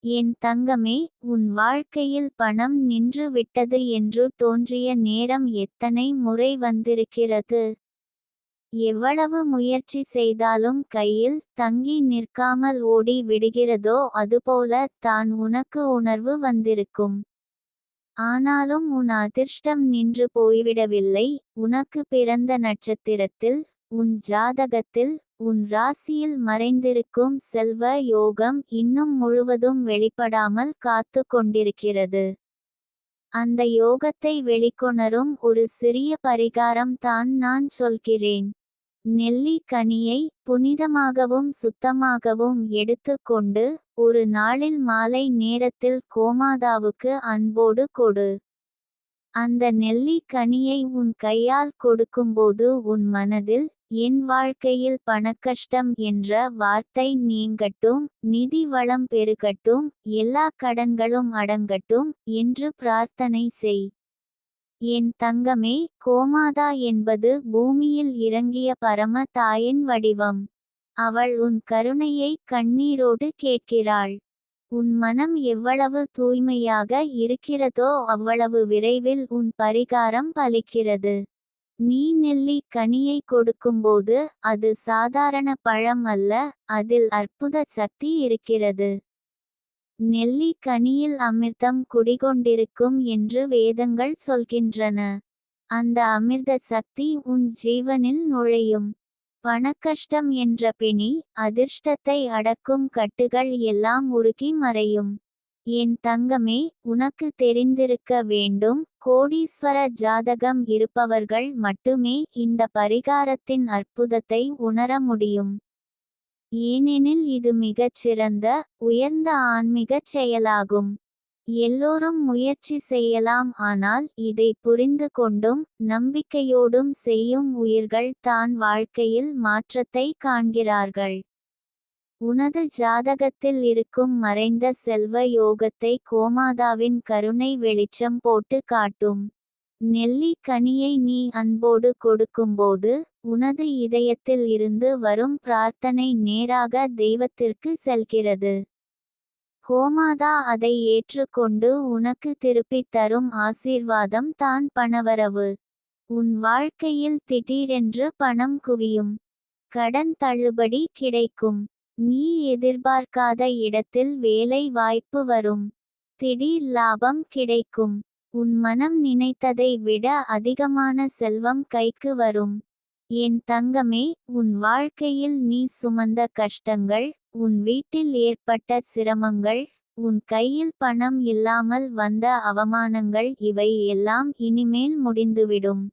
என் தங்கமே, உன் வாழ்க்கையில் பணம் நின்று விட்டது என்று தோன்றிய நேரம் எத்தனை முறை வந்திருக்கிறது. எவ்வளவு முயற்சி செய்தாலும் கையில் தங்கி நிற்காமல் ஓடி விடுகிறதோ அதுபோல தான் உனக்கு உணர்வு வந்திருக்கும். ஆனாலும் உன் அதிர்ஷ்டம் நின்று போய்விடவில்லை. உனக்கு பிறந்த நட்சத்திரத்தில், உன் ஜாதகத்தில், உன் ராசியில் மறைந்திருக்கும் செல்வ யோகம் இன்னும் முழுவதும் வெளிப்படாமல் காத்து கொண்டிருக்கிறது. அந்த யோகத்தை வெளிக்கொணரும் ஒரு சிறிய பரிகாரம் தான் நான் சொல்கிறேன். நெல்லி கனியை புனிதமாகவும் சுத்தமாகவும் எடுத்து கொண்டு ஒரு நாளில் மாலை நேரத்தில் கோமாதாவுக்கு அன்போடு கொடு. அந்த நெல்லி கனியை உன் கையால் கொடுக்கும்போது உன் மனதில் என் வாழ்க்கையில் பணக்கஷ்டம் என்ற வார்த்தை நீங்கட்டும், நிதி வளம் பெருகட்டும், எல்லா கடன்களும் அடங்கட்டும் என்று பிரார்த்தனை செய். என் தங்கமே, கோமாதா என்பது பூமியில் இறங்கிய பரம தாயின் வடிவம். அவள் உன் கருணையை கண்ணீரோடு கேட்கிறாள். உன் மனம் எவ்வளவு தூய்மையாக இருக்கிறதோ அவ்வளவு விரைவில் உன் பரிகாரம் பலிக்கிறது. நீ நெல்லி கனியை கொடுக்கும்போது அது சாதாரண பழம் அல்ல, அதில் அற்புத சக்தி இருக்கிறது. நெல்லி கனியில் அமிர்தம் குடிகொண்டிருக்கும் என்று வேதங்கள் சொல்கின்றன. அந்த அமிர்த சக்தி உன் ஜீவனில் நுழையும். பணக்கஷ்டம் என்ற பிணி, அதிர்ஷ்டத்தை அடக்கும் கட்டுகள் எல்லாம் உருகி மறையும். என் தங்கமே, உனக்கு தெரிந்திருக்க வேண்டும், கோடீஸ்வர ஜாதகம் இருப்பவர்கள் மட்டுமே இந்த பரிகாரத்தின் அற்புதத்தை உணர முடியும். ஏனெனில் இது மிகச் சிறந்த, உயர்ந்த ஆன்மீகச் செயலாகும். எல்லோரும் முயற்சி செய்யலாம், ஆனால் இதை புரிந்து கொண்டும் நம்பிக்கையோடும் செய்யும் உயிர்கள் தான் வாழ்க்கையில் மாற்றத்தை காண்கிறார்கள். உனது ஜாதகத்தில் இருக்கும் மறைந்த செல்வ யோகத்தை கோமாதாவின் கருணை வெளிச்சம் போட்டு காட்டும். நெல்லி கனியை நீ அன்போடு கொடுக்கும்போது உனது இதயத்தில் இருந்து வரும் பிரார்த்தனை நேராக தெய்வத்திற்கு செல்கிறது. கோமாதா அதை ஏற்றுக்கொண்டு உனக்கு திருப்பித் தரும் ஆசீர்வாதம் தான் பணவரவு. உன் வாழ்க்கையில் திடீரென்று பணம் குவியும். கடன் தள்ளுபடி கிடைக்கும். நீ எதிர்பார்க்காத இடத்தில் வேலை வாய்ப்பு வரும். திடீர் லாபம் கிடைக்கும். உன் மனம் நினைத்ததை விட அதிகமான செல்வம் கைக்கு வரும். என் தங்கமே, உன் வாழ்க்கையில் நீ சுமந்த கஷ்டங்கள், உன் வீட்டில் ஏற்பட்ட சிரமங்கள், உன் கையில் பணம் இல்லாமல் வந்த அவமானங்கள் இவை எல்லாம் இனிமேல் முடிந்துவிடும்.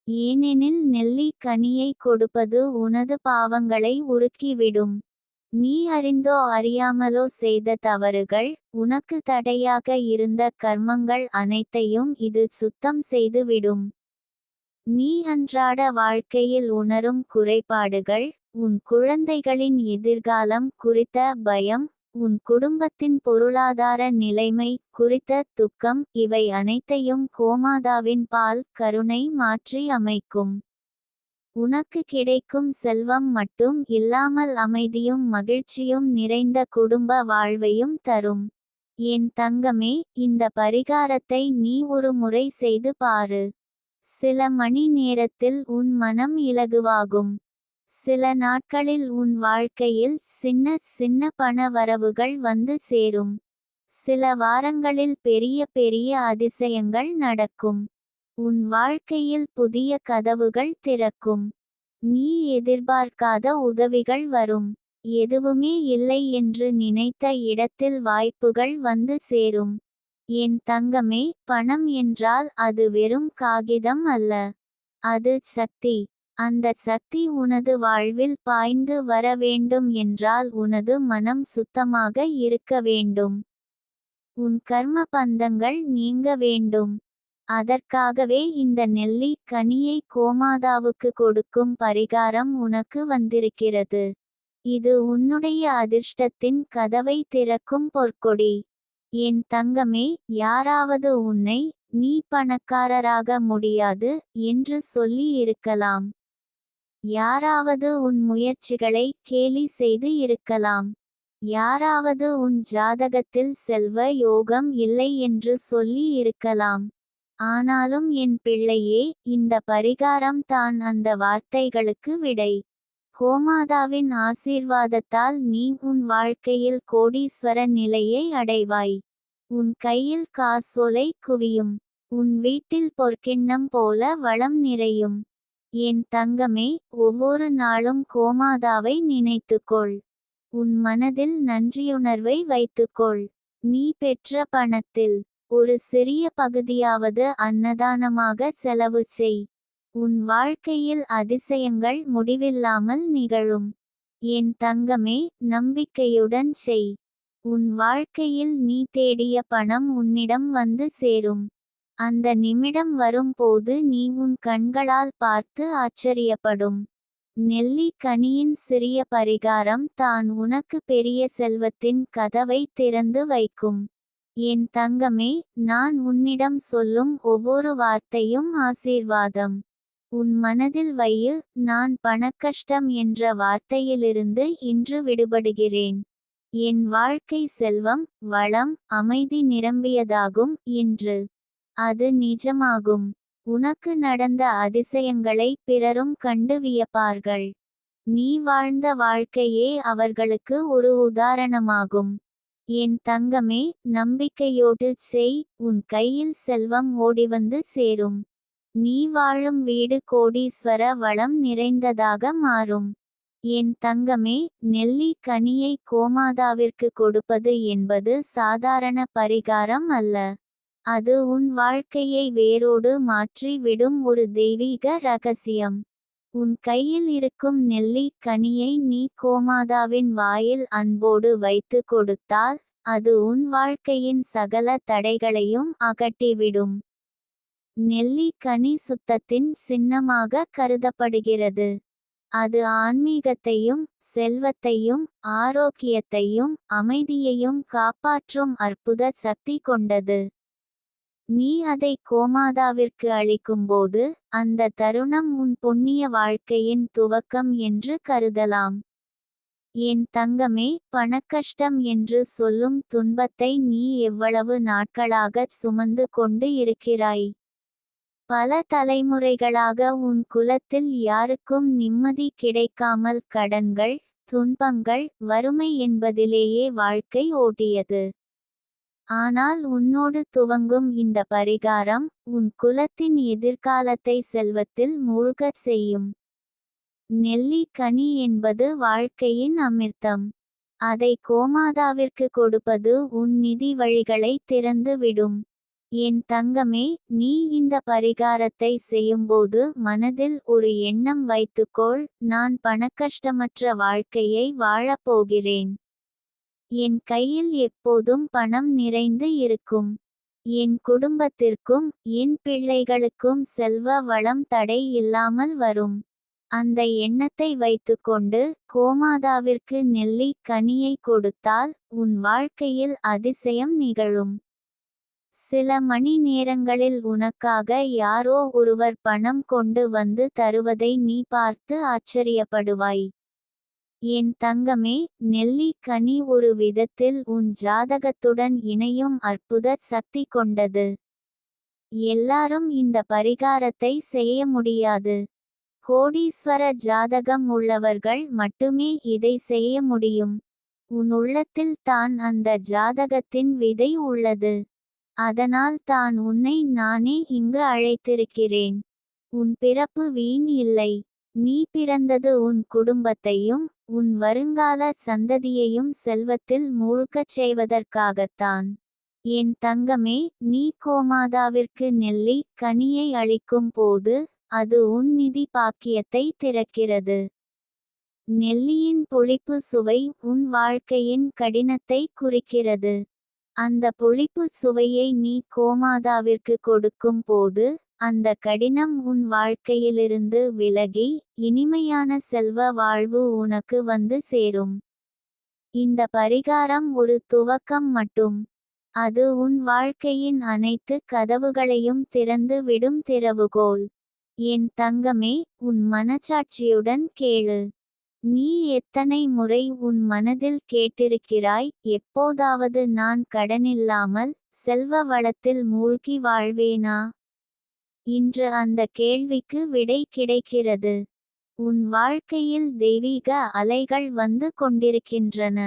ஏனெனில் நெல்லி கனியை கொடுப்பது உனது பாவங்களை உருக்கிவிடும். நீ அறிந்தோ அறியாமலோ செய்த தவறுகள், உனக்கு தடையாக இருந்த கர்மங்கள் அனைத்தையும் இது சுத்தம் செய்து விடும். நீ அன்றாட வாழ்க்கையில் உணரும் குறைபாடுகள், உன் குழந்தைகளின் எதிர்காலம் குறித்த பயம், உன் குடும்பத்தின் பொருளாதார நிலைமை குறித்த துக்கம் இவை அனைத்தையும் கோமாதாவின் பால் கருணை மாற்றி அமைக்கும். உனக்கு கிடைக்கும் செல்வம் மட்டும் இல்லாமல் அமைதியும் மகிழ்ச்சியும் நிறைந்த குடும்ப வாழ்வையும் தரும். என் தங்கமே, இந்த பரிகாரத்தை நீ ஒரு முறை செய்து பாரு. சில மணி நேரத்தில் உன் மனம் இலகுவாகும். சில நாட்களில் உன் வாழ்க்கையில் சின்ன சின்ன பண வரவுகள் வந்து சேரும். சில வாரங்களில் பெரிய பெரிய அதிசயங்கள் நடக்கும். உன் வாழ்க்கையில் புதிய கதவுகள் திறக்கும். நீ எதிர்பார்க்காத உதவிகள் வரும். எதுவுமே இல்லை என்று நினைத்த இடத்தில் வாய்ப்புகள் வந்து சேரும். என் தங்கமே, பணம் என்றால் அது வெறும் காகிதம் அல்ல. அது சக்தி. அந்த சக்தி உனது வாழ்வில் பாய்ந்து வர வேண்டும் என்றால் உனது மனம் சுத்தமாக இருக்க வேண்டும். உன் கர்ம பந்தங்கள் நீங்க வேண்டும். அதற்காகவே இந்த நெல்லி கனியை கோமாதாவுக்கு கொடுக்கும் பரிகாரம் உனக்கு வந்திருக்கிறது. இது உன்னுடைய அதிர்ஷ்டத்தின் கதவை திறக்கும் பொற்கொடி. என் தங்கமே, யாராவது உன்னை நீ பணக்காரராக முடியாது என்று சொல்லி இருக்கலாம். யாராவது உன் முயற்சிகளை கேலி செய்து இருக்கலாம். யாராவது உன் ஜாதகத்தில் செல்வ யோகம் இல்லை என்று சொல்லி இருக்கலாம். ஆனாலும் என் பிள்ளையே, இந்த பரிகாரம் தான் அந்த வார்த்தைகளுக்கு விடை. கோமாதாவின் ஆசீர்வாதத்தால் நீ உன் வாழ்க்கையில் கோடீஸ்வர நிலையை அடைவாய். உன் கையில் காசோலை குவியும். உன் வீட்டில் பொற்கிண்ணம் போல வளம் நிறையும். என் தங்கமே, ஒவ்வொரு நாளும் கோமாதாவை நினைத்துக்கொள். உன் மனதில் நன்றியுணர்வை வைத்துக்கொள். நீ பெற்ற பணத்தில் ஒரு சிறிய பகுதியாவது அன்னதானமாக செலவு செய். உன் வாழ்க்கையில் அதிசயங்கள் முடிவில்லாமல் நிகழும். என் தங்கமே, நம்பிக்கையுடன் செய். உன் வாழ்க்கையில் நீ தேடிய பணம் உன்னிடம் வந்து சேரும். அந்த நிமிடம் வரும்போது நீ உன் கண்களால் பார்த்து ஆச்சரியப்படும். நெல்லி கனியின் சிறிய பரிகாரம் தான் உனக்கு பெரிய செல்வத்தின் கதவை திறந்து வைக்கும். என் தங்கமே, நான் உன்னிடம் சொல்லும் ஒவ்வொரு வார்த்தையும் ஆசீர்வாதம். உன் மனதில் வையு, நான் பணக்கஷ்டம் என்ற வார்த்தையிலிருந்து இன்று விடுபடுகிறேன். என் வாழ்க்கை செல்வம், வளம், அமைதி நிரம்பியதாகும் இன்று. அது நிஜமாகும். உனக்கு நடந்த அதிசயங்களை பிறரும் கண்டு வியப்பார்கள். நீ வாழ்ந்த வாழ்க்கையே அவர்களுக்கு ஒரு உதாரணமாகும். என் தங்கமே, நம்பிக்கையோடு செய். உன் கையில் செல்வம் ஓடிவந்து சேரும். நீ வாழும் வீடு கோடீஸ்வர வளம் நிறைந்ததாக மாறும். என் தங்கமே, நெல்லி கனியை கோமாதாவிற்கு கொடுப்பது என்பது சாதாரண பரிகாரம் அல்ல. அது உன் வாழ்க்கையை வேரோடு மாற்றி விடும் ஒரு தெய்வீக ரகசியம். உன் கையில் இருக்கும் நெல்லி கனியை நீ கோமாதாவின் வாயில் அன்போடு வைத்து கொடுத்தால், அது உன் வாழ்க்கையின் சகல தடைகளையும் அகற்றிவிடும். நெல்லி கனி சுத்தத்தின் சின்னமாக கருதப்படுகிறது. அது ஆன்மீகத்தையும் செல்வத்தையும் ஆரோக்கியத்தையும் அமைதியையும் காப்பாற்றும் அற்புத சக்தி கொண்டது. நீ அதை கோமாதாவிற்கு அளிக்கும்போது, அந்த தருணம் உன் புண்ணிய வாழ்க்கையின் துவக்கம் என்று கருதலாம். என் தங்கமே, பணக்கஷ்டம் என்று சொல்லும் துன்பத்தை நீ எவ்வளவு நாட்களாகச் சுமந்து கொண்டு இருக்கிறாய். பல தலைமுறைகளாக உன் குலத்தில் யாருக்கும் நிம்மதி கிடைக்காமல் கடன்கள், துன்பங்கள், வறுமை என்பதிலேயே வாழ்க்கை ஓட்டியது. ஆனால் உன்னோடு துவங்கும் இந்த பரிகாரம், உன் குலத்தின் எதிர்காலத்தை செல்வத்தில் மூழ்கச் செய்யும். நெல்லி கனி என்பது வாழ்க்கையின் அமிர்தம். அதை கோமாதாவிற்கு கொடுப்பது உன் நிதி வழிகளை திறந்து விடும். என் தங்கமே, நீ இந்த பரிகாரத்தை செய்யும்போது மனதில் ஒரு எண்ணம் வைத்துக்கொள், நான் பணக்கஷ்டமற்ற வாழ்க்கையை வாழப்போகிறேன். என் கையில் எப்போதும் பணம் நிறைந்து இருக்கும். என் குடும்பத்திற்கும் என் பிள்ளைகளுக்கும் செல்வ வளம் தடை இல்லாமல் வரும். அந்த எண்ணத்தை வைத்துக்கொண்டு கோமாதாவிற்கு நெல்லி கனியை கொடுத்தால் உன் வாழ்க்கையில் அதிசயம் நிகழும். சில மணி நேரங்களில் உனக்காக யாரோ ஒருவர் பணம் கொண்டு வந்து தருவதை நீ பார்த்து ஆச்சரியப்படுவாய். என் தங்கமே, நெல்லி கனி ஒரு விதத்தில் உன் ஜாதகத்துடன் இணையும் அற்புத சக்தி கொண்டது. எல்லாரும் இந்த பரிகாரத்தை செய்ய முடியாது. கோடீஸ்வர ஜாதகம் உள்ளவர்கள் மட்டுமே இதை செய்ய முடியும். உன் உள்ளத்தில் தான் அந்த ஜாதகத்தின் விதை உள்ளது. அதனால் தான் உன்னை நானே இங்கு அழைத்திருக்கிறேன். உன் பிறப்பு வீண் இல்லை. நீ பிறந்தது உன் குடும்பத்தையும் உன் வருங்கால சந்ததியையும் செல்வத்தில் மூழ்கச் செய்வதற்காகத்தான். என் தங்கமே, நீ கோமாதாவிற்கு நெல்லி கனியை அளிக்கும் போது அது உன் நிதி பாக்கியத்தை திறக்கிறது. நெல்லியின் புளிப்பு சுவை உன் வாழ்க்கையின் கடினத்தை குறிக்கிறது. அந்த புளிப்பு சுவையை நீ கோமாதாவிற்கு கொடுக்கும் போது, அந்த கடினம் உன் வாழ்க்கையிலிருந்து விலகி, இனிமையான செல்வ வாழ்வு உனக்கு வந்து சேரும். இந்த பரிகாரம் ஒரு துவக்கம் மட்டும். அது உன் வாழ்க்கையின் அனைத்து கதவுகளையும் திறந்து விடும் திறவுகோல். என் தங்கமே, உன் மனச்சாட்சியுடன் கேளு. நீ எத்தனை முறை உன் மனதில் கேட்டிருக்கிறாய், எப்போதாவது நான் கடனில்லாமல் செல்வ வளத்தில் மூழ்கி வாழ்வேனா? இன்று அந்த கேள்விக்கு விடை கிடைக்கிறது. உன் வாழ்க்கையில் தெய்வீக அலைகள் வந்து கொண்டிருக்கின்றன.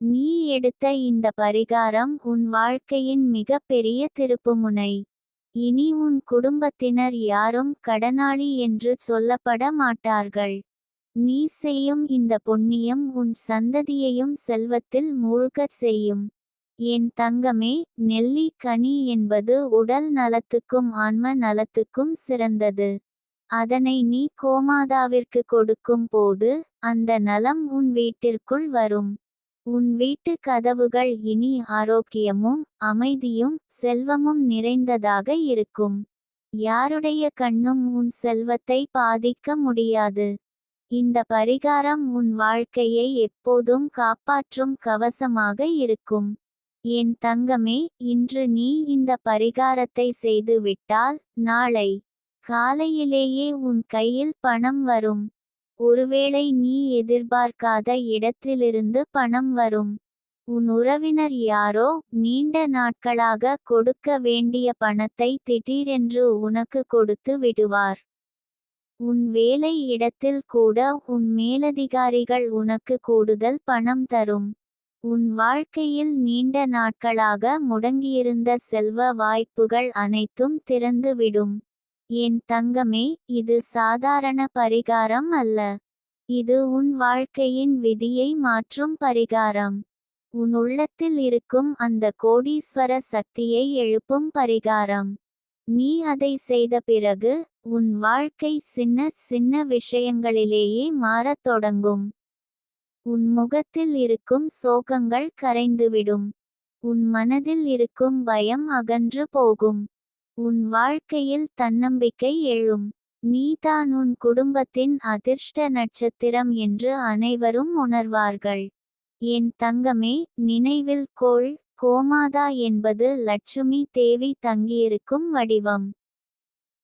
நீ எடுத்த இந்த பரிகாரம் உன் வாழ்க்கையின் மிக பெரிய திருப்புமுனை. இனி உன் குடும்பத்தினர் யாரும் கடனாளி என்று சொல்லப்பட மாட்டார்கள். நீ செய்யும் இந்த புண்ணியம் உன் சந்ததியையும் செல்வத்தில் மூழ்கச் செய்யும். என் தங்கமே, நெல்லி கனி என்பது உடல் நலத்துக்கும் ஆன்ம நலத்துக்கும் சிறந்தது. அதனை நீ கோமாதாவிற்கு கொடுக்கும் போது அந்த நலம் உன் வீட்டிற்குள் வரும். உன் வீட்டு கதவுகள் இனி ஆரோக்கியமும் அமைதியும் செல்வமும் நிறைந்ததாக இருக்கும். யாருடைய கண்ணும் உன் செல்வத்தை பாதிக்க முடியாது. இந்த பரிகாரம் உன் வாழ்க்கையை எப்போதும் காப்பாற்றும் கவசமாக இருக்கும். என் தங்கமே, இன்று நீ இந்த பரிகாரத்தை செய்து விட்டால் நாளை காலையிலேயே உன் கையில் பணம் வரும். ஒருவேளை நீ எதிர்பார்க்காத இடத்திலிருந்து பணம் வரும். உன் உறவினர் யாரோ நீண்ட நாட்களாக கொடுக்க வேண்டிய பணத்தை திடீரென்று உனக்கு கொடுத்து விடுவார். உன் வேலை இடத்தில் கூட உன் மேலதிகாரிகள் உனக்கு கூடுதல் பணம் தரும். உன் வாழ்க்கையில் நீண்ட நாட்களாக முடங்கியிருந்த செல்வ வாய்ப்புகள் அனைத்தும் திறந்துவிடும். என் தங்கமே, இது சாதாரண பரிகாரம் அல்ல. இது உன் வாழ்க்கையின் விதியை மாற்றும் பரிகாரம். உன் உள்ளத்தில் இருக்கும் அந்த கோடீஸ்வர சக்தியை எழுப்பும் பரிகாரம். நீ அதை செய்த பிறகு உன் வாழ்க்கை சின்ன சின்ன விஷயங்களிலேயே மாறத் தொடங்கும். உன் முகத்தில் இருக்கும் சோகங்கள் கரைந்துவிடும். உன் மனதில் இருக்கும் பயம் அகன்று போகும். உன் வாழ்க்கையில் தன்னம்பிக்கை எழும். நீதான் உன் குடும்பத்தின் அதிர்ஷ்ட நட்சத்திரம் என்று அனைவரும் உணர்வார்கள். என் தங்கமே, நினைவில் கொள், கோமாதா என்பது லட்சுமி தேவி தங்கியிருக்கும் வடிவம்.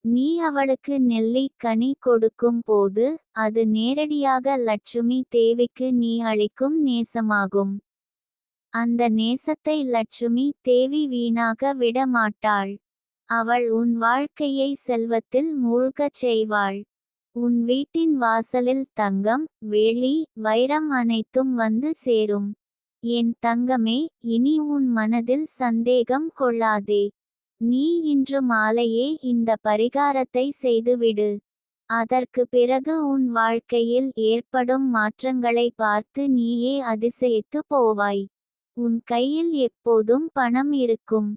நீ அவளுக்கு நெல்லி கனி கொடுக்கும் போது அது நேரடியாக லட்சுமி தேவிக்கு நீ அளிக்கும் நேசமாகும். அந்த நேசத்தை லட்சுமி தேவி வீணாக விட மாட்டாள். அவள் உன் வாழ்க்கையை செல்வத்தில் மூழ்கச் செய்வாள். உன் வீட்டின் வாசலில் தங்கம், வெள்ளி, வைரம் அனைத்தும் வந்து சேரும். என் தங்கமே, இனி உன் மனதில் சந்தேகம் கொள்ளாதே. நீ இன்று மாலையே இந்த பரிகாரத்தை செய்துவிடு. அதற்கு பிறகு உன் வாழ்க்கையில் ஏற்படும் மாற்றங்களை பார்த்து நீயே அதிசயித்து போவாய். உன் கையில் எப்போதும் பணம் இருக்கும்.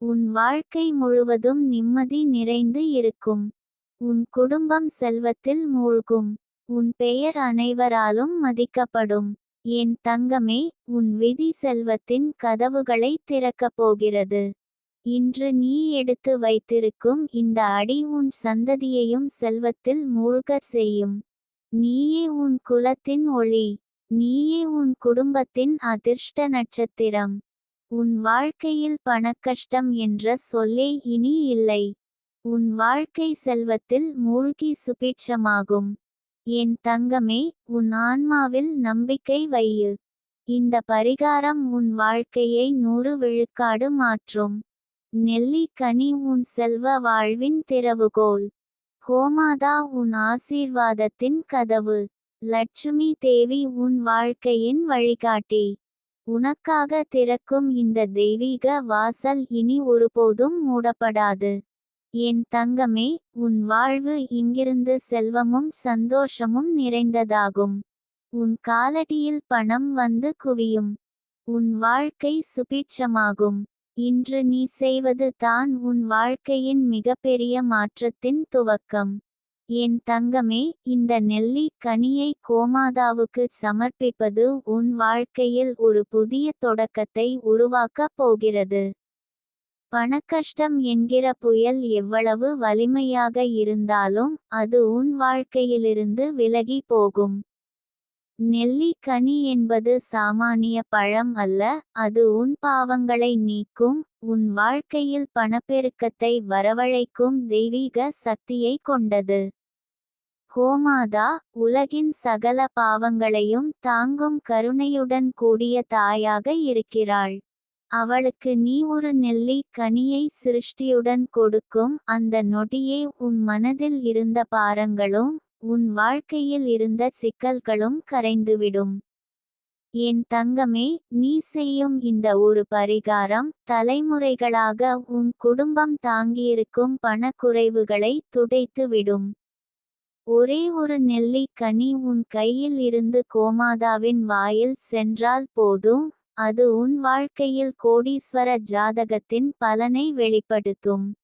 உன் வாழ்க்கை முழுவதும் நிம்மதி நிறைந்து இருக்கும். உன் குடும்பம் செல்வத்தில் மூழ்கும். உன் பெயர் அனைவராலும் மதிக்கப்படும். என் தங்கமே, உன் விதி செல்வத்தின் கதவுகளை திறக்கப் போகிறது. இன்று நீ எடுத்து வைத்திருக்கும் இந்த அடி உன் சந்ததியையும் செல்வத்தில் மூழ்கச் செய்யும். நீயே உன் குலத்தின் ஒளி. நீயே உன் குடும்பத்தின் அதிர்ஷ்ட நட்சத்திரம். உன் வாழ்க்கையில் பணக்கஷ்டம் என்ற சொல்லே இனி இல்லை. உன் வாழ்க்கை செல்வத்தில் மூழ்கி சுபிட்சமாகும். என் தங்கமே, உன் ஆன்மாவில் நம்பிக்கை வையு. இந்த பரிகாரம் உன் வாழ்க்கையை 100 விழுக்காடு மாற்றும். நெல்லி கனி உன் செல்வ வாழ்வின் திறவுகோல். கோமாதா உன் ஆசீர்வாதத்தின் கதவு. லட்சுமி தேவி உன் வாழ்க்கையின் வழிகாட்டி. உனக்காக திறக்கும் இந்த தெய்வீக வாசல் இனி ஒருபோதும் மூடப்படாது. என் தங்கமே, உன் வாழ்வு இங்கிருந்து செல்வமும் சந்தோஷமும் நிறைந்ததாகும். உன் காலடியில் பணம் வந்து குவியும். உன் வாழ்க்கை சுபிட்சமாகும். இன்று நீ செய்வது தான் உன் வாழ்க்கையின் மிகப்பெரிய மாற்றத்தின் துவக்கம். என் தங்கமே, இந்த நெல்லி கனியை கோமாதாவுக்கு சமர்ப்பிப்பது உன் வாழ்க்கையில் ஒரு புதிய தொடக்கத்தை உருவாக்கப் போகிறது. பணக்கஷ்டம் என்கிற புயல் எவ்வளவு வலிமையாக இருந்தாலும் அது உன் வாழ்க்கையிலிருந்து விலகி போகும். நெல்லி கனி என்பது சாமானிய பழம் அல்ல, அது உன் பாவங்களை நீக்கும், உன் வாழ்க்கையில் பணப்பெருக்கத்தை வரவழைக்கும் தெய்வீக சக்தியை கொண்டது. கோமாதா உலகின் சகல பாவங்களையும் தாங்கும் கருணையுடன் கூடிய தாயாக இருக்கிறாள். அவளுக்கு நீ ஒரு நெல்லிக் கனியை சிருஷ்டியுடன் கொடுக்கும் அந்த நொடியே உன் மனதில் இருந்த பாரங்களும் உன் வாழ்க்கையில் இருந்த சிக்கல்களும் கரைந்துவிடும். என் தங்கமே, நீ செய்யும் இந்த ஒரு பரிகாரம் தலைமுறைகளாக உன் குடும்பம் தாங்கியிருக்கும் பணக்குறைவுகளை துடைத்து விடும். ஒரே ஒரு நெல்லிக் கனி உன் கையில் இருந்து கோமாதாவின் வாயில் சென்றால் போதும், அது உன் வாழ்க்கையில் கோடீஸ்வர ஜாதகத்தின் பலனை வெளிப்படுத்தும்.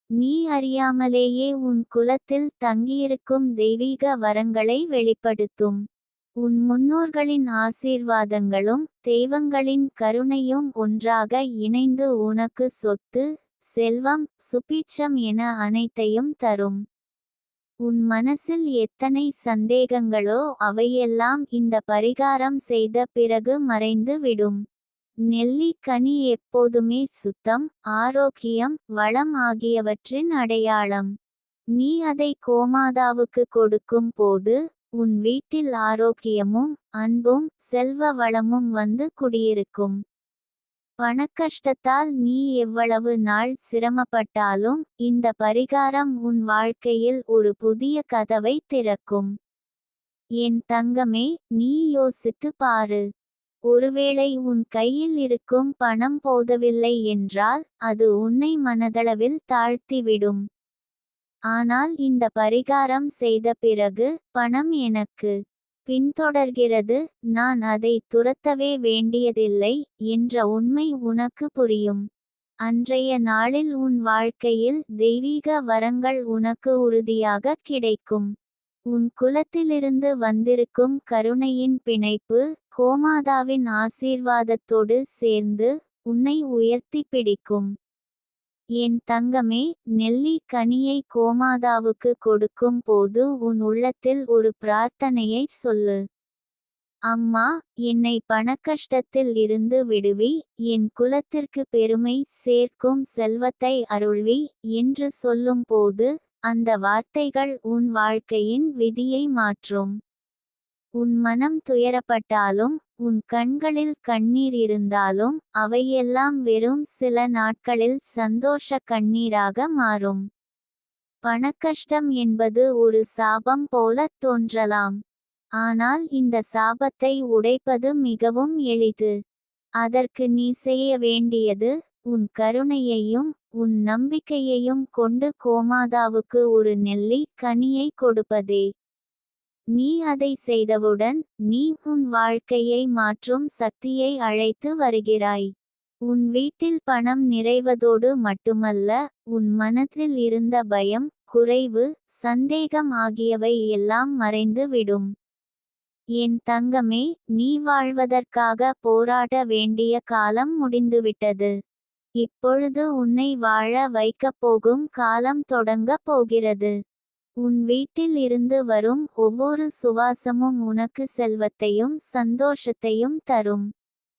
நீ அறியாமலேயே உன் குலத்தில் தங்கியிருக்கும் தெய்வீக வரங்களை வெளிப்படுத்தும். உன் முன்னோர்களின் ஆசீர்வாதங்களும் தெய்வங்களின் கருணையும் ஒன்றாக இணைந்து உனக்கு சொத்து, செல்வம், சுபீட்சம் என அனைத்தையும் தரும். உன் மனசில் எத்தனை சந்தேகங்களோ அவையெல்லாம் இந்த பரிகாரம் செய்த பிறகு மறைந்து விடும். நெல்லிக் கனி எப்போதுமே சுத்தம், ஆரோக்கியம், வளம் ஆகியவற்றின் அடையாளம். நீ அதை கோமாதாவுக்கு கொடுக்கும் போது உன் வீட்டில் ஆரோக்கியமும் அன்பும் செல்வ வளமும் வந்து குடியிருக்கும். பணக்கஷ்டத்தால் நீ எவ்வளவு நாள் சிரமப்பட்டாலும் இந்த பரிகாரம் உன் வாழ்க்கையில் ஒரு புதிய கதவை திறக்கும். என் தங்கமே, நீ யோசித்து பாரு. ஒருவேளை உன் கையில் இருக்கும் பணம் போதவில்லை என்றால் அது உன்னை மனதளவில் தாழ்த்திவிடும். ஆனால் இந்த பரிகாரம் செய்த பிறகு பணம் எனக்கு பின்தொடர்கிறது, நான் அதை துரத்தவே வேண்டியதில்லை என்ற உண்மை உனக்கு புரியும். அன்றைய நாளில் உன் வாழ்க்கையில் தெய்வீக வரங்கள் உனக்கு உறுதியாக கிடைக்கும். உன் குலத்திலிருந்து வந்திருக்கும் கருணையின் பிணைப்பு கோமாதாவின் ஆசீர்வாதத்தோடு சேர்ந்து உன்னை உயர்த்தி பிடிக்கும். என் தங்கமே, நெல்லிக் கனியை கோமாதாவுக்கு கொடுக்கும் போது உன் உள்ளத்தில் ஒரு பிரார்த்தனையை சொல்லு. அம்மா, என்னை பணக்கஷ்டத்தில் இருந்து விடுவி, என் குலத்திற்கு பெருமை சேர்க்கும் செல்வத்தை அருள்வி என்று சொல்லும் போது அந்த வார்த்தைகள் உன் வாழ்க்கையின் விதியை மாற்றும். உன் மனம் துயரப்பட்டாலும் உன் கண்களில் கண்ணீர் இருந்தாலும் அவையெல்லாம் வெறும் சில நாட்களில் சந்தோஷ கண்ணீராக மாறும். பணக்கஷ்டம் என்பது ஒரு சாபம் போல தோன்றலாம். ஆனால் இந்த சாபத்தை உடைப்பது மிகவும் எளிது. அதற்கு நீ செய்ய வேண்டியது உன் கருணையையும் உன் நம்பிக்கையையும் கொண்டு கோமாதாவுக்கு ஒரு நெல்லிக் கனியை கொடுப்பதே. நீ அதை செய்தவுடன் நீ உன் வாழ்க்கையை மாற்றும் சக்தியை அழைத்து வருகிறாய். உன் வீட்டில் பணம் நிறைவதோடு மட்டுமல்ல, உன் மனத்தில் இருந்த பயம், குறைவு, சந்தேகம் ஆகியவை எல்லாம் மறைந்து விடும். என் தங்கமே, நீ வாழ்வதற்காக போராட வேண்டிய காலம் முடிந்துவிட்டது. இப்பொழுது உன்னை வாழ வைக்கப் போகும் காலம் தொடங்கப் போகிறது. உன் வீட்டில் இருந்து வரும் ஒவ்வொரு சுவாசமும் உனக்கு செல்வத்தையும் சந்தோஷத்தையும் தரும்.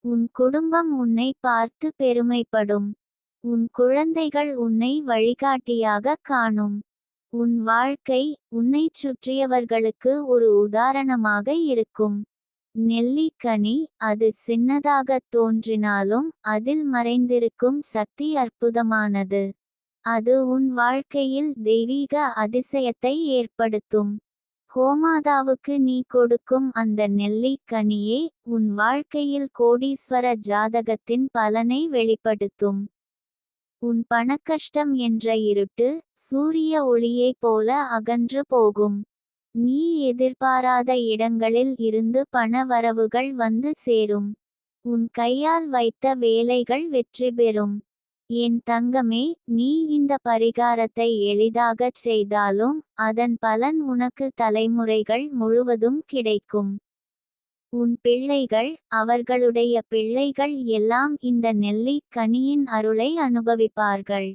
உன் குடும்பம் உன்னை பார்த்து பெருமைப்படும். உன் குழந்தைகள் உன்னை வழிகாட்டியாக காணும். உன் வாழ்க்கை உன்னைச் சுற்றியவர்களுக்கு ஒரு உதாரணமாக இருக்கும். நெல்லிக் கனி, அது சின்னதாகத் தோன்றினாலும் அதில் மறைந்திருக்கும் சக்தி அற்புதமானது. அது உன் வாழ்க்கையில் தெய்வீக அதிசயத்தை ஏற்படுத்தும். கோமாதாவுக்கு நீ கொடுக்கும் அந்த நெல்லிக் கனியே உன் வாழ்க்கையில் கோடீஸ்வர ஜாதகத்தின் பலனை வெளிப்படுத்தும். உன் பணக்கஷ்டம் என்ற இருட்டு சூரிய ஒளியைப் போல அகன்று போகும். நீ எதிர்பாராத இடங்களில் இருந்து பண வரவுகள் வந்து சேரும். உன் கையால் வைத்த வேலைகள் வெற்றி பெறும். என் தங்கமே, நீ இந்த பரிகாரத்தை எளிதாகச் செய்தாலும் அதன் பலன் உனக்கு தலைமுறைகள் முழுவதும் கிடைக்கும். உன் பிள்ளைகள், அவர்களுடைய பிள்ளைகள் எல்லாம் இந்த நெல்லிக் கனியின் அருளை அனுபவிப்பார்கள்.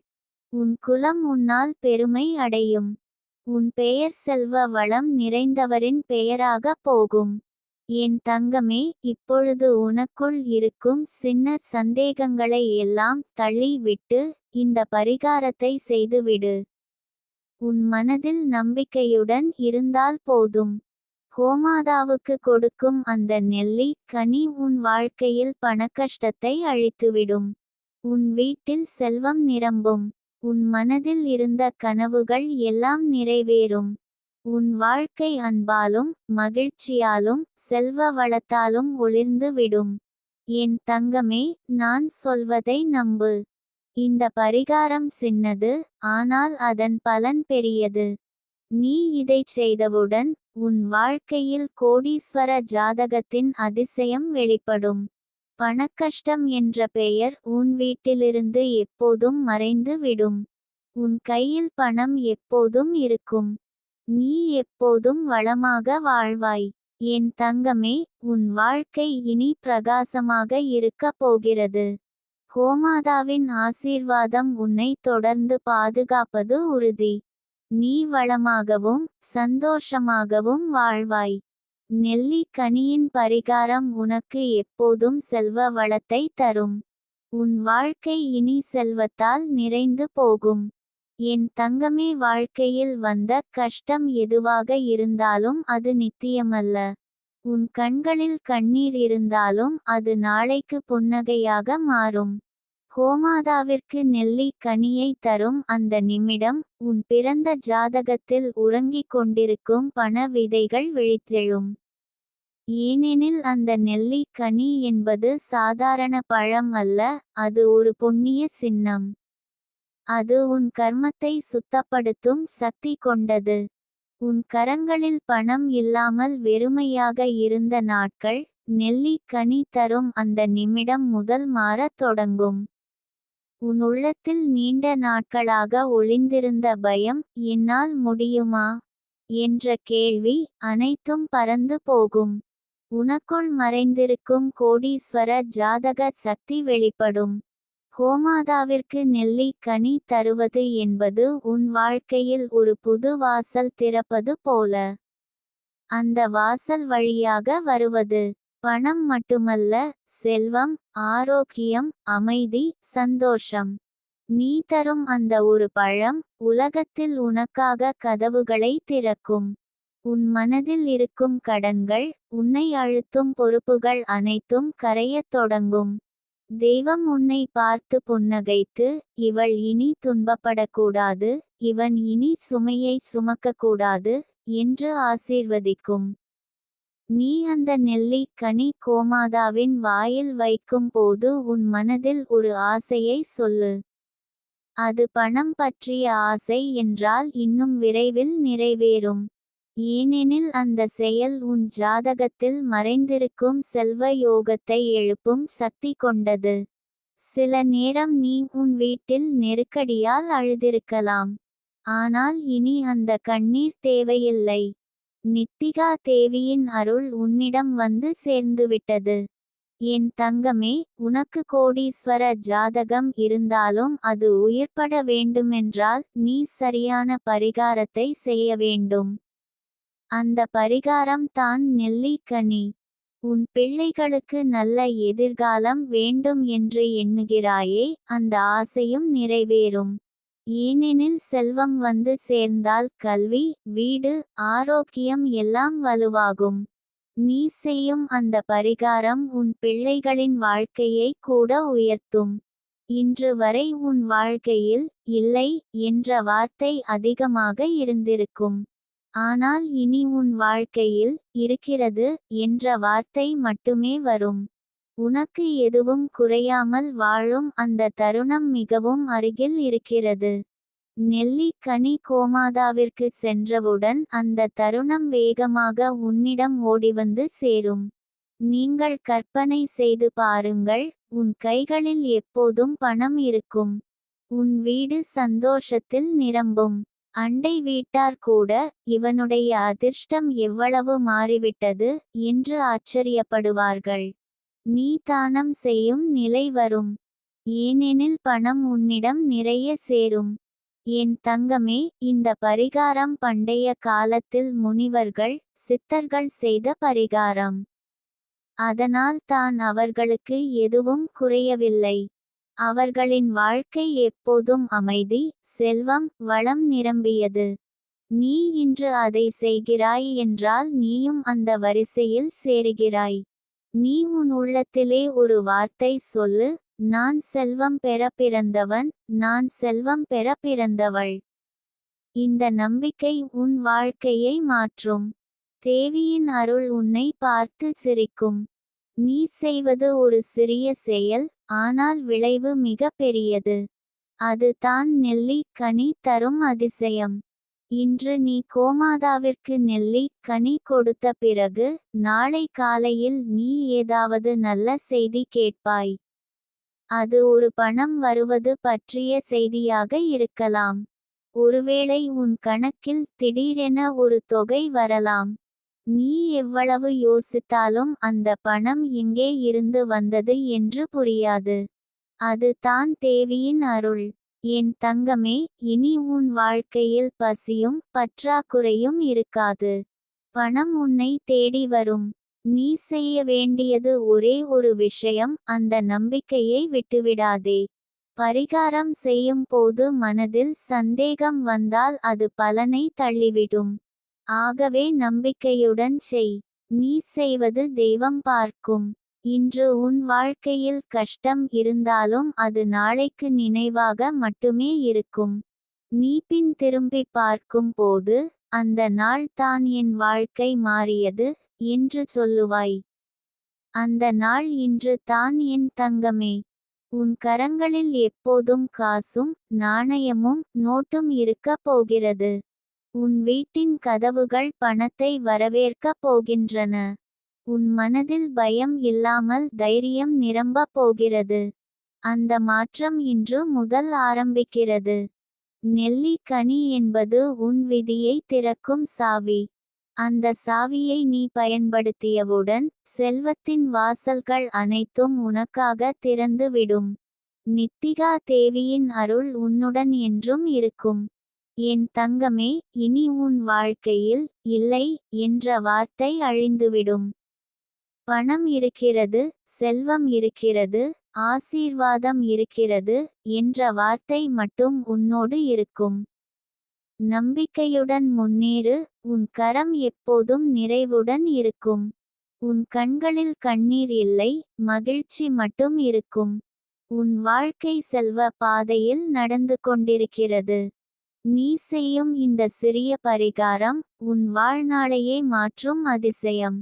உன் குலம் உன்னால் பெருமை அடையும். உன் பெயர் செல்வ வளம் நிறைந்தவரின் பெயராக போகும். என் தங்கமே, இப்பொழுது உனக்குள் இருக்கும் சின்ன சந்தேகங்களை எல்லாம் தள்ளி விட்டு இந்த பரிகாரத்தை செய்துவிடு. உன் மனதில் நம்பிக்கையுடன் இருந்தால் போதும். கோமாதாவுக்கு கொடுக்கும் அந்த நெல்லி கனி உன் வாழ்க்கையில் பணக்கஷ்டத்தை அழித்துவிடும். உன் வீட்டில் செல்வம் நிரம்பும். உன் மனதில் இருந்த கனவுகள் எல்லாம் நிறைவேறும். உன் வாழ்க்கை அன்பாலும் மகிழ்ச்சியாலும் செல்வ வளத்தாலும் ஒளிர்ந்து விடும். என் தங்கமே, நான் சொல்வதை நம்பு. இந்த பரிகாரம் சின்னது, ஆனால் அதன் பலன் பெரியது. நீ இதைச் செய்தவுடன் உன் வாழ்க்கையில் கோடீஸ்வர ஜாதகத்தின் அதிசயம் வெளிப்படும். பணக்கஷ்டம் என்ற பெயர் உன் வீட்டிலிருந்து எப்போதும் மறைந்து விடும். உன் கையில் பணம் எப்போதும் இருக்கும். நீ எப்போதும் வளமாக வாழ்வாய். என் தங்கமே, உன் வாழ்க்கை இனி பிரகாசமாக இருக்கப் போகிறது. கோமாதாவின் ஆசீர்வாதம் உன்னை தொடர்ந்து பாதுகாப்பது உறுதி. நீ வளமாகவும் சந்தோஷமாகவும் வாழ்வாய். நெல்லி கனியின் பரிகாரம் உனக்கு எப்போதும் செல்வ வளத்தை தரும். உன் வாழ்க்கை இனி செல்வத்தால் நிறைந்து போகும். என் தங்கமே, வாழ்க்கையில் வந்த கஷ்டம் எதுவாக இருந்தாலும் அது நித்தியமல்ல. உன் கண்களில் கண்ணீர் இருந்தாலும் அது நாளைக்கு புன்னகையாக மாறும். கோமாதாவிற்கு நெல்லி கனியை தரும் அந்த நிமிடம் உன் பிறந்த ஜாதகத்தில் உறங்கிக் கொண்டிருக்கும் பண விதைகள் விழித்தெழும். ஏனெனில் அந்த நெல்லி கனி என்பது சாதாரண பழம் அல்ல, அது ஒரு புண்ணிய சின்னம். அது உன் கர்மத்தை சுத்தப்படுத்தும் சக்தி கொண்டது. உன் கரங்களில் பணம் இல்லாமல் வெறுமையாக இருந்த நாட்கள் நெல்லி கனி தரும் அந்த நிமிடம் முதல் மாறத் தொடங்கும். உன் உள்ளத்தில் நீண்ட நாட்களாக ஒளிந்திருந்த பயம், என்னால் முடியுமா என்ற கேள்வி அனைத்தும் பறந்து போகும். உனக்குள் மறைந்திருக்கும் கோடீஸ்வர ஜாதக சக்தி வெளிப்படும். கோமாதாவிற்கு நெல்லி கனி தருவது என்பது உன் வாழ்க்கையில் ஒரு புது வாசல் திறப்பது போல. அந்த வாசல் வழியாக வருவது பணம் மட்டுமல்ல, செல்வம், ஆரோக்கியம், அமைதி, சந்தோஷம். நீ தரும் அந்த ஒரு பழம் உலகத்தில் உனக்காக கதவுகளை திறக்கும். உன் மனதில் இருக்கும் கடன்கள், உன்னை அழுத்தும் பொறுப்புகள் அனைத்தும் கரையத் தொடங்கும். தெய்வம் உன்னை பார்த்து புன்னகைத்து, இவள் இனி துன்பப்படக்கூடாது, இவன் இனி சுமையை சுமக்கக்கூடாது என்று ஆசீர்வதிக்கும். நீ அந்த நெல்லி கனி கோமாதாவின் வாயில் வைக்கும் போது உன் மனதில் ஒரு ஆசையை சொல்லு. அது பணம் பற்றிய ஆசை என்றால் இன்னும் விரைவில் நிறைவேறும். ஏனெனில் அந்த செயல் உன் ஜாதகத்தில் மறைந்திருக்கும் செல்வ யோகத்தை எழுப்பும் சக்தி கொண்டது. சில நேரம் நீ உன் வீட்டில் நெருக்கடியால் அழுதிருக்கலாம். ஆனால் இனி அந்த கண்ணீர் தேவையில்லை. நித்திகா தேவியின் அருள் உன்னிடம் வந்து சேர்ந்துவிட்டது. என் தங்கமே, உனக்கு கோடீஸ்வர ஜாதகம் இருந்தாலும் அது உயிர்ப்பட வேண்டுமென்றால் நீ சரியான பரிகாரத்தை செய்ய வேண்டும். அந்த பரிகாரம் தான் நெல்லி கனி. உன் பிள்ளைகளுக்கு நல்ல எதிர்காலம் வேண்டும் என்று எண்ணுகிறாயே, அந்த ஆசையும் நிறைவேறும். ஏனெனில் செல்வம் வந்து சேர்ந்தால் கல்வி, வீடு, ஆரோக்கியம் எல்லாம் வலுவாகும். நீ செய்யும் அந்த பரிகாரம் உன் பிள்ளைகளின் வாழ்க்கையை கூட உயர்த்தும். இன்று வரை உன் வாழ்க்கையில் இல்லை என்ற வார்த்தை அதிகமாக இருந்திருக்கும். ஆனால் இனி உன் வாழ்க்கையில் இருக்கிறது என்ற வார்த்தை மட்டுமே வரும். உனக்கு எதுவும் குறையாமல் வாழும் அந்த தருணம் மிகவும் அருகில் இருக்கிறது. நெல்லி கனி கோமாதாவிற்கு சென்றவுடன் அந்த தருணம் வேகமாக உன்னிடம் ஓடிவந்து சேரும். நீங்கள் கற்பனை செய்து பாருங்கள், உன் கைகளில் எப்போதும் பணம் இருக்கும். உன் வீடு சந்தோஷத்தில் நிரம்பும். அண்டை வீட்டார் கூட, இவனுடைய அதிர்ஷ்டம் எவ்வளவு மாறிவிட்டது என்று ஆச்சரியப்படுவார்கள். நீ தானம் செய்யும் நிலை வரும். ஏனெனில் பணம் உன்னிடம் நிறைய சேரும். என் தங்கமே, இந்த பரிகாரம் பண்டைய காலத்தில் முனிவர்கள், சித்தர்கள் செய்த பரிகாரம். அதனால் தான் அவர்களுக்கு எதுவும் குறையவில்லை. அவர்களின் வாழ்க்கை எப்போதும் அமைதி, செல்வம், வளம் நிரம்பியது. நீ இன்று அதை செய்கிறாய் என்றால் நீயும் அந்த வரிசையில் சேருகிறாய். நீ உன் உள்ளத்திலே ஒரு வார்த்தை சொல்லு, நான் செல்வம் பெற பிறந்தவன், நான் செல்வம் பெற பிறந்தவள். இந்த நம்பிக்கை உன் வாழ்க்கையை மாற்றும். தேவியின் அருள் உன்னை பார்த்து சிரிக்கும். நீ செய்வது ஒரு சிறிய செயல், ஆனால் விளைவு மிக பெரியது. அது தான் நெல்லி கனி தரும் அதிசயம். இன்று நீ கோமாதாவிற்கு நெல்லி கனி கொடுத்த பிறகு, நாளை காலையில் நீ ஏதாவது நல்ல செய்தி கேட்பாய். அது ஒரு பணம் வருவது பற்றிய செய்தியாக இருக்கலாம். ஒருவேளை உன் கணக்கில் திடீரென ஒரு தொகை வரலாம். நீ எவ்வளவு யோசித்தாலும் அந்த பணம் எங்கே இருந்து வந்தது என்று புரியாது. அது தான் தேவியின் அருள். என் தங்கமே, இனி உன் வாழ்க்கையில் பசியும் பற்றாக்குறையும் இருக்காது. பணம் உன்னை தேடி வரும். நீ செய்ய வேண்டியது ஒரே ஒரு விஷயம், அந்த நம்பிக்கையை விட்டுவிடாதே. பரிகாரம் செய்யும் போது மனதில் சந்தேகம் வந்தால் அது பலனை தள்ளிவிடும். ஆகவே நம்பிக்கையுடன் செய். நீ செய்வது தெய்வம் பார்க்கும். இன்று உன் வாழ்க்கையில் கஷ்டம் இருந்தாலும் அது நாளைக்கு நினைவாக மட்டுமே இருக்கும். நீ பின் திரும்பி பார்க்கும் போது, அந்த நாள் தான் என் வாழ்க்கை மாறியது என்று சொல்லுவாய். அந்த நாள் இன்று தான் என் தங்கமே. உன் கரங்களில் எப்போதும் காசும் நாணயமும் நோட்டும் இருக்கப் போகிறது. உன் வீட்டின் கதவுகள் பணத்தை வரவேற்கப் போகின்றன. உன் மனதில் பயம் இல்லாமல் தைரியம் நிரம்பப் போகிறது. அந்த மாற்றம் இன்று முதல் ஆரம்பிக்கிறது. நெல்லி கனி என்பது உன் விதியை திறக்கும் சாவி. அந்த சாவியை நீ பயன்படுத்தியவுடன், செல்வத்தின் வாசல்கள் அனைத்தும் உனக்காக திறந்து விடும். நித்திகா தேவியின் அருள் உன்னுடன் என்றும் இருக்கும். என் தங்கமே, இனி உன் வாழ்க்கையில் இல்லை என்ற வார்த்தை அழிந்துவிடும். பணம் இருக்கிறது, செல்வம் இருக்கிறது, ஆசீர்வாதம் இருக்கிறது என்ற வார்த்தை மட்டும் உன்னோடு இருக்கும். நம்பிக்கையுடன் முன்னேறு. உன் கரம் எப்போதும் நிறைவுடன் இருக்கும். உன் கண்களில் கண்ணீர் இல்லை, மகிழ்ச்சி மட்டும் இருக்கும். உன் வாழ்க்கை செல்வ பாதையில் நடந்து கொண்டிருக்கிறது. நீ செய்யும் இந்த சிறிய பரிகாரம் உன் வாழ்நாளையே மாற்றும் அதிசயம்.